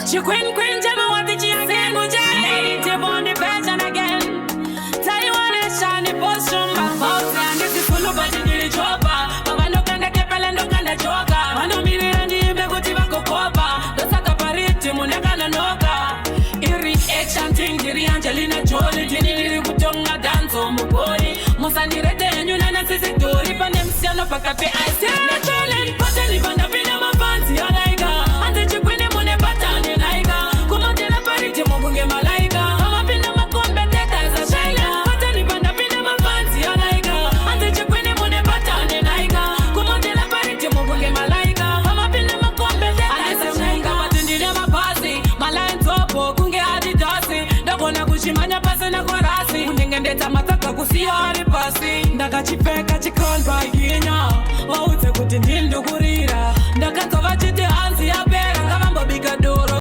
She queen, tell me what did she say? Lady, tip on the passion again. Tell you what it shiny post from my house. And this is full of body in the chopper. Baba no kanda kepele no kanda choka. Mano miri andi imego tiba kokopa. Dosaka pariti muneka na noka. Iri action ting diri Angelina Jolie. Dini niri kutonga danzo mugori. Musandirete enyuna na sisi dori. Pande msiano paka pe ice. Naturally, pateni panda pina mafansi alaiga. Ante chikwini mune patani naiga. Kumotena pariti mugunge malaika. Mama pina makombe teta za shaila. Pateni panda pina mafansi alaiga. Ante chikwini mune patani naiga. Kumotena pariti mugunge malaika. Mama pina makombe teta za shaila. Matindine mapasi. Malayan topo kunge adidasi. Ndakona kushimanya pasi na korasi. Unengendeta mataka kusiyo haripasi. Ndakachipeka chikonpa ikinya. Waute kuti ndindukurira. Ndakatova chiti hansi yapera. Kavambo bika duro.